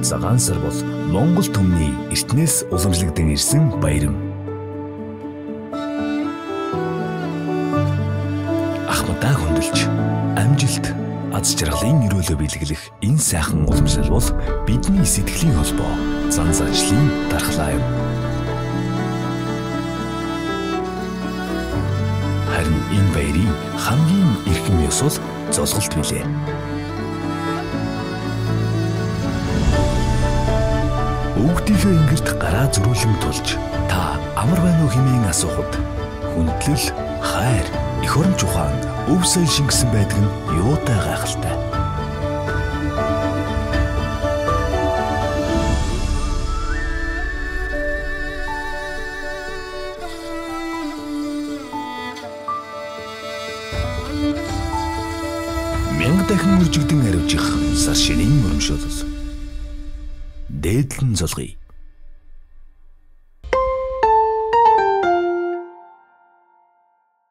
Цагаан сар бол Монгол түмний эртнээс уламжлагдсан ирсэн баярам. Ахмадаа хөндлөж, амжилт, аз жаргалын өрөөлөө бэлгэлэх энэ сайхан уламжлал бол бидний сэтгэлийн холбоо, зан заншлын дархлаа юм. Харин энэ баярын хамгийн эрхэм ёс бол золголт билээ. Өвгдийнхөө ингэрт гараа зөрүүлэн тулж та амар байна уу хэмээн асуухад хүндлэл, хайр, эх оромж ухаанд өв соёл шингэсэн байдаг нь юутай гайхалтай. Мянга дахин мөржигдэн хариучих сар шинийн мөрөмшөөл. Дээдлэн золгоё.